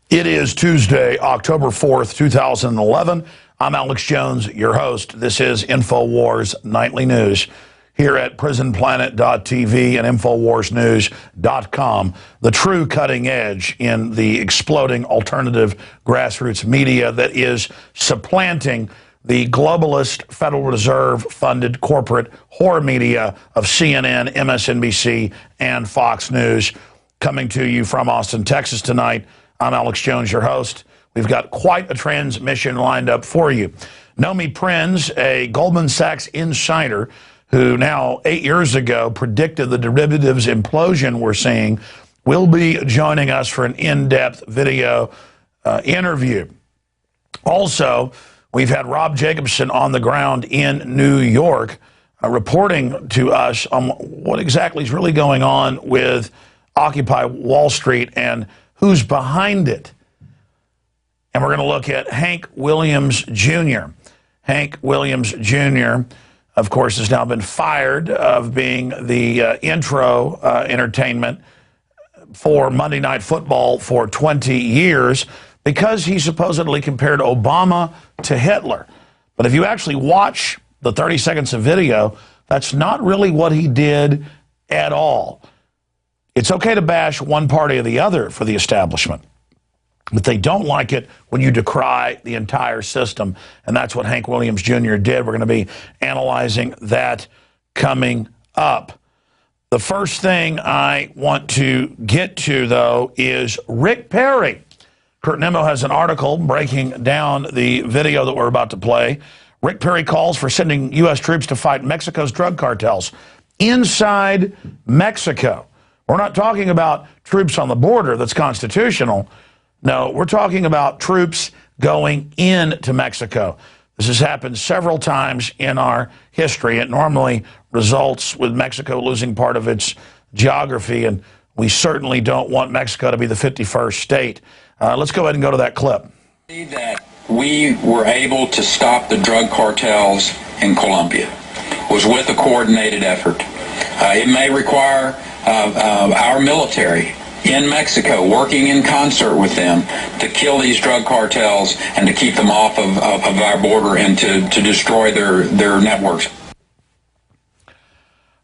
It is Tuesday, October 4th, 2011. I'm Alex Jones, your host. This is InfoWars Nightly News here at PRISONPLANET.tv and InfoWarsNews.com, the true cutting edge in the exploding alternative grassroots media that is supplanting the globalist Federal Reserve-funded corporate horror media of CNN, MSNBC, and Fox News. Coming to you from Austin, Texas tonight, I'm Alex Jones, your host. We've got quite a transmission lined up for you. Nomi Prins, a Goldman Sachs insider who now 8 years ago predicted the derivatives implosion we're seeing, will be joining us for an in-depth video interview. Also, we've had Rob Jacobson on the ground in New York reporting to us on what exactly is really going on with Occupy Wall Street and who's behind it. And we're going to look at Hank Williams Jr. Hank Williams Jr., of course, has now been fired of being the intro entertainment for Monday Night Football for 20 years because he supposedly compared Obama to Hitler. But if you actually watch the 30 seconds of video, that's not really what he did at all. It's okay to bash one party or the other for the establishment, but they don't like it when you decry the entire system, and that's what Hank Williams Jr. did. We're going to be analyzing that coming up. The first thing I want to get to, though, is Rick Perry. Kurt Nimmo has an article breaking down the video that we're about to play. Rick Perry calls for sending U.S. troops to fight Mexico's drug cartels inside Mexico. We're not talking about troops on the border that's constitutional. No, we're talking about troops going into Mexico. This has happened several times in our history. It normally results with Mexico losing part of its geography, and we certainly don't want Mexico to be the 51st state. Let's go ahead and go to that clip. That we were able to stop the drug cartels in Colombia was with a coordinated effort. It may require our military in Mexico working in concert with them to kill these drug cartels and to keep them off of our border and to destroy their networks.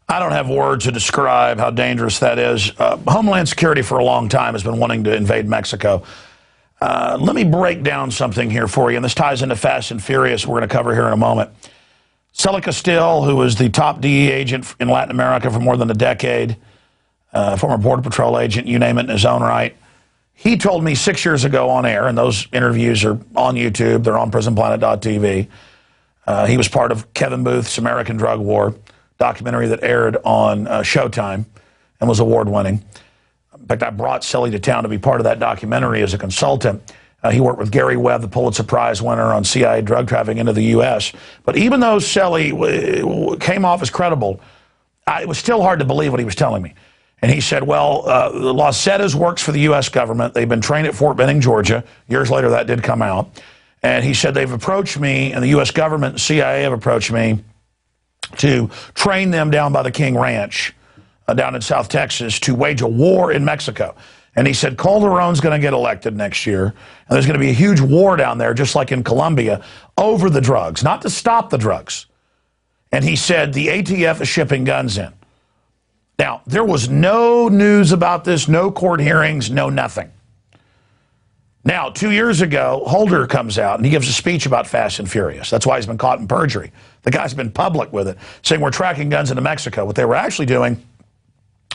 I don't have words to describe how dangerous that is. Homeland Security for a long time has been wanting to invade Mexico. Let me break down something here for you, and this ties into Fast and Furious we're going to cover here in a moment. Celia Castillo, who was the top DEA agent in Latin America for more than a decade, former Border Patrol agent, you name it, in his own right. He told me 6 years ago on air, and those interviews are on YouTube, they're on PrisonPlanet.tv. He was part of Kevin Booth's American Drug War documentary that aired on Showtime and was award-winning. In fact, I brought Celly to town to be part of that documentary as a consultant. He worked with Gary Webb, the Pulitzer Prize winner, on CIA drug trafficking into the U.S. But even though Celly came off as credible, it was still hard to believe what he was telling me. And he said, well, Los Zetas works for the U.S. government. They've been trained at Fort Benning, Georgia. Years later, that did come out. And he said they've approached me, and the U.S. government and CIA have approached me to train them down by the King Ranch down in South Texas to wage a war in Mexico. And he said Calderon's going to get elected next year, and there's going to be a huge war down there, just like in Colombia, over the drugs, not to stop the drugs. And he said the ATF is shipping guns in. Now, there was no news about this, no court hearings, no nothing. Now, 2 years ago, Holder comes out and he gives a speech about Fast and Furious. That's why he's been caught in perjury. The guy's been public with it, saying we're tracking guns into Mexico. What they were actually doing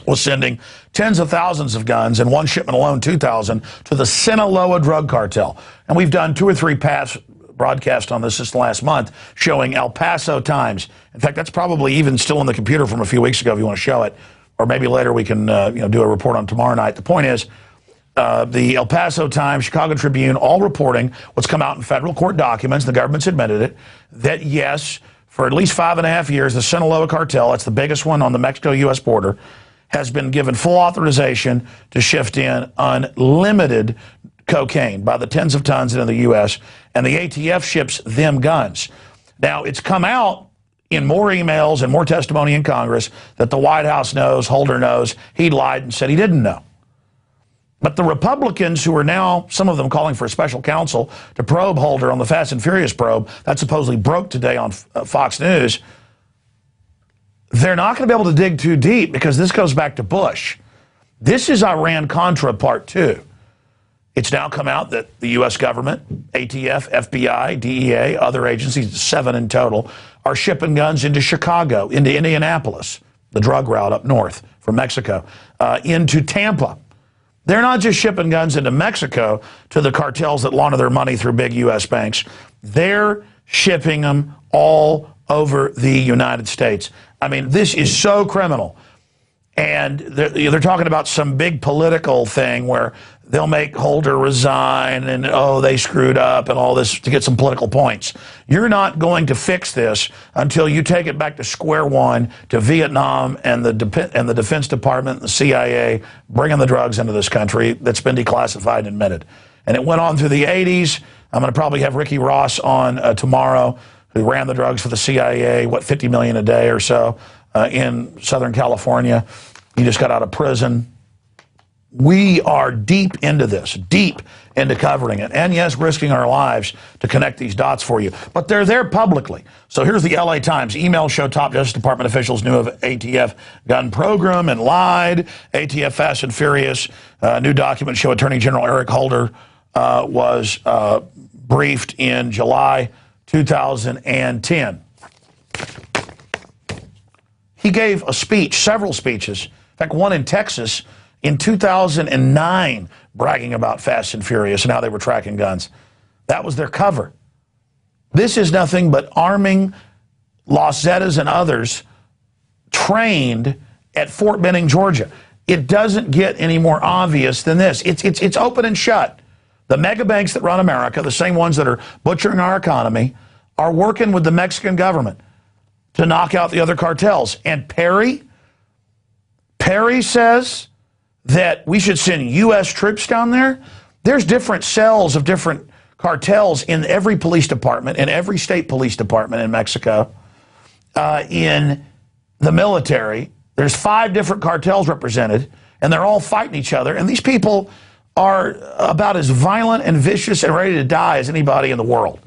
was sending tens of thousands of guns, and one shipment alone, 2,000, to the Sinaloa drug cartel. And we've done 2 or 3 past broadcasts on this just last month showing El Paso Times. In fact, that's probably even still on the computer from a few weeks ago if you want to show it. Or maybe later we can do a report on tomorrow night. The point is, the El Paso Times, Chicago Tribune, all reporting what's come out in federal court documents, the government's admitted it, that yes, for at least 5.5 years, the Sinaloa cartel, that's the biggest one on the Mexico-U.S. border, has been given full authorization to shift in unlimited cocaine by the tens of tons into the U.S., and the ATF ships them guns. Now, it's come out in more emails and more testimony in Congress that the White House knows, Holder knows, he lied and said he didn't know. But the Republicans, who are now, some of them calling for a special counsel to probe Holder on the Fast and Furious probe, that supposedly broke today on Fox News, they're not going to be able to dig too deep because this goes back to Bush. This is Iran-Contra Part 2. It's now come out that the U.S. government, ATF, FBI, DEA, other agencies, 7 in total, are shipping guns into Chicago, into Indianapolis, the drug route up north from Mexico, into Tampa. They're not just shipping guns into Mexico to the cartels that launder their money through big U.S. banks. They're shipping them all over the United States. I mean, this is so criminal. And they're talking about some big political thing where they'll make Holder resign and, oh, they screwed up and all this to get some political points. You're not going to fix this until you take it back to square one, to Vietnam and the Defense Department and the CIA bringing the drugs into this country that's been declassified and admitted. And it went on through the 80s. I'm going to probably have Ricky Ross on tomorrow, who ran the drugs for the CIA, what, 50 million a day or so in Southern California. He just got out of prison. We are deep into this, deep into covering it. And yes, risking our lives to connect these dots for you. But they're there publicly. So here's the LA Times. Emails show top Justice Department officials knew of ATF gun program and lied. ATF Fast and Furious. New documents show Attorney General Eric Holder was briefed in July 2010. He gave a speech, several speeches, in fact, one in Texas in 2009, bragging about Fast and Furious and how they were tracking guns. That was their cover. This is nothing but arming Los Zetas and others trained at Fort Benning, Georgia. It doesn't get any more obvious than this. It's open and shut. The mega banks that run America, the same ones that are butchering our economy, are working with the Mexican government to knock out the other cartels. And Perry says that we should send U.S. troops down there. There's different cells of different cartels in every police department, in every state police department in Mexico, in the military. There's 5 different cartels represented, and they're all fighting each other. And these people are about as violent and vicious and ready to die as anybody in the world.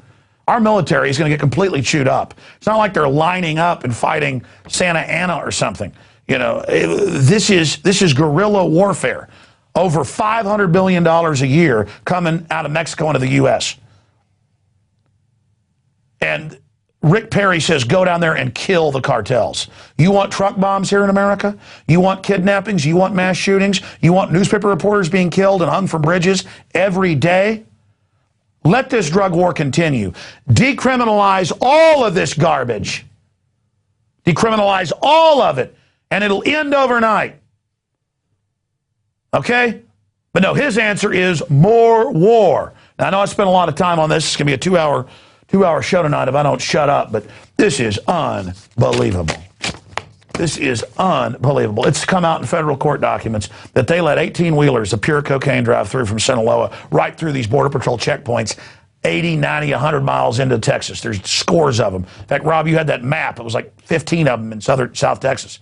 Our military is going to get completely chewed up. It's not like they're lining up and fighting Santa Ana or something. You know, this is guerrilla warfare. Over $500 billion a year coming out of Mexico into the U.S. And Rick Perry says, go down there and kill the cartels. You want truck bombs here in America? You want kidnappings? You want mass shootings? You want newspaper reporters being killed and hung from bridges every day? Let this drug war continue. Decriminalize all of this garbage. Decriminalize all of it, and it'll end overnight. Okay? But no, his answer is more war. Now, I know I spent a lot of time on this. It's going to be a two-hour show tonight if I don't shut up, but this is unbelievable. This is unbelievable. It's come out in federal court documents that they let 18-wheelers of pure cocaine drive through from Sinaloa right through these Border Patrol checkpoints, 80, 90, 100 miles into Texas. There's scores of them. In fact, Rob, you had that map. It was like 15 of them in South Texas.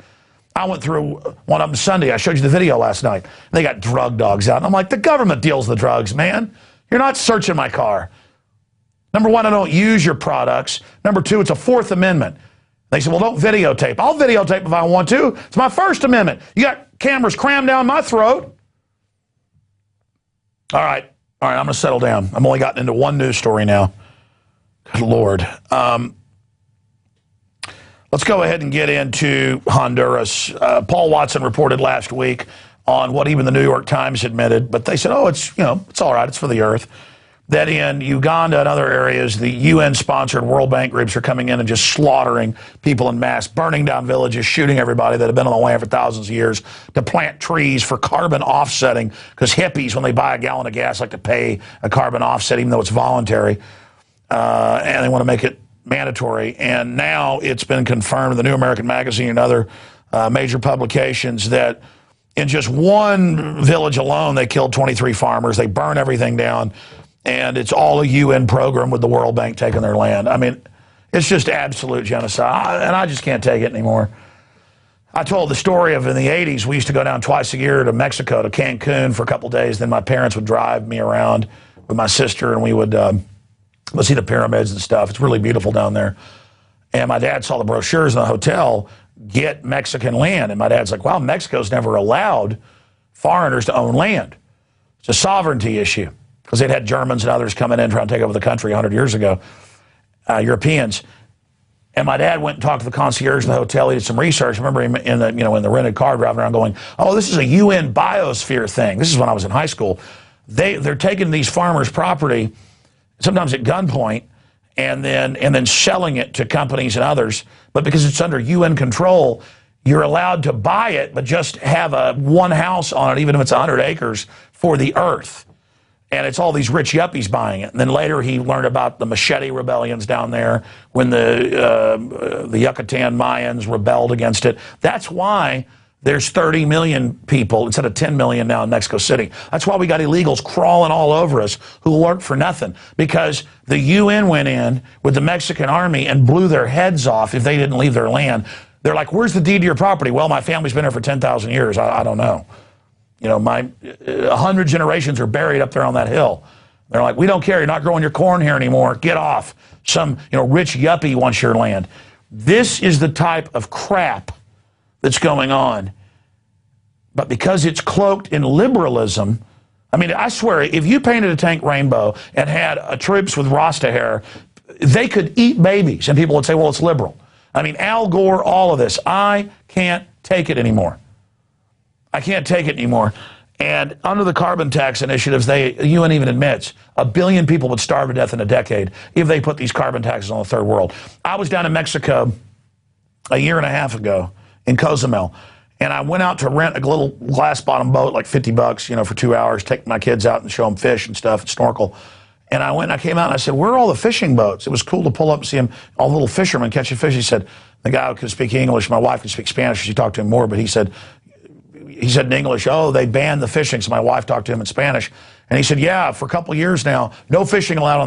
I went through one of them Sunday. I showed you the video last night. They got drug dogs out. And I'm like, the government deals the drugs, man. You're not searching my car. Number one, I don't use your products. Number two, it's a Fourth Amendment. They said, well, don't videotape. I'll videotape if I want to. It's my First Amendment. You got cameras crammed down my throat. All right, I'm going to settle down. I've only gotten into one news story now. Good Lord. Let's go ahead and get into Honduras. Paul Watson reported last week on what even the New York Times admitted, but they said, oh, it's all right. It's for the earth. That in Uganda and other areas, the UN-sponsored World Bank groups are coming in and just slaughtering people en masse, burning down villages, shooting everybody that have been on the land for thousands of years, to plant trees for carbon offsetting, because hippies, when they buy a gallon of gas, like to pay a carbon offset, even though it's voluntary, and they want to make it mandatory. And now it's been confirmed in the New American Magazine and other major publications that in just one village alone, they killed 23 farmers. They burn everything down. And it's all a UN program with the World Bank taking their land. I mean, it's just absolute genocide, and I just can't take it anymore. I told the story of in the 80s, we used to go down twice a year to Mexico, to Cancun for a couple days. Then my parents would drive me around with my sister, and we would see the pyramids and stuff. It's really beautiful down there. And my dad saw the brochures in the hotel, get Mexican land. And my dad's like, wow, Mexico's never allowed foreigners to own land. It's a sovereignty issue, because they'd had Germans and others coming in trying to take over the country 100 years ago, Europeans. And my dad went and talked to the concierge of the hotel. He did some research. I remember him in the rented car driving around going, oh, this is a UN biosphere thing. This is when I was in high school. They're taking these farmers' property, sometimes at gunpoint, and then selling it to companies and others. But because it's under UN control, you're allowed to buy it, but just have one house on it, even if it's 100 acres, for the earth. And it's all these rich yuppies buying it. And then later he learned about the machete rebellions down there when the Yucatan Mayans rebelled against it. That's why there's 30 million people instead of 10 million now in Mexico City. That's why we got illegals crawling all over us who work for nothing, because the UN went in with the Mexican army and blew their heads off if they didn't leave their land. They're like, where's the deed to your property? Well, my family's been here for 10,000 years. I don't know. You know, 100 generations are buried up there on that hill. They're like, we don't care. You're not growing your corn here anymore. Get off. Some rich yuppie wants your land. This is the type of crap that's going on. But because it's cloaked in liberalism, I mean, I swear, if you painted a tank rainbow and had troops with Rasta hair, they could eat babies, and people would say, well, it's liberal. I mean, Al Gore, all of this. I can't take it anymore. I can't take it anymore. And under the carbon tax initiatives, UN even admits 1 billion people would starve to death in a decade if they put these carbon taxes on the third world. I was down in Mexico a year and a half ago in Cozumel, and I went out to rent a little glass-bottom boat, like $50, for 2 hours, take my kids out and show them fish and stuff and snorkel. And I came out and I said, where are all the fishing boats? It was cool to pull up and see them, all the little fishermen catching fish. He said, the guy who could speak English, my wife could speak Spanish, she talked to him more, but he said in English, oh, they banned the fishing. So my wife talked to him in Spanish. And he said, yeah, for a couple of years now, no fishing allowed on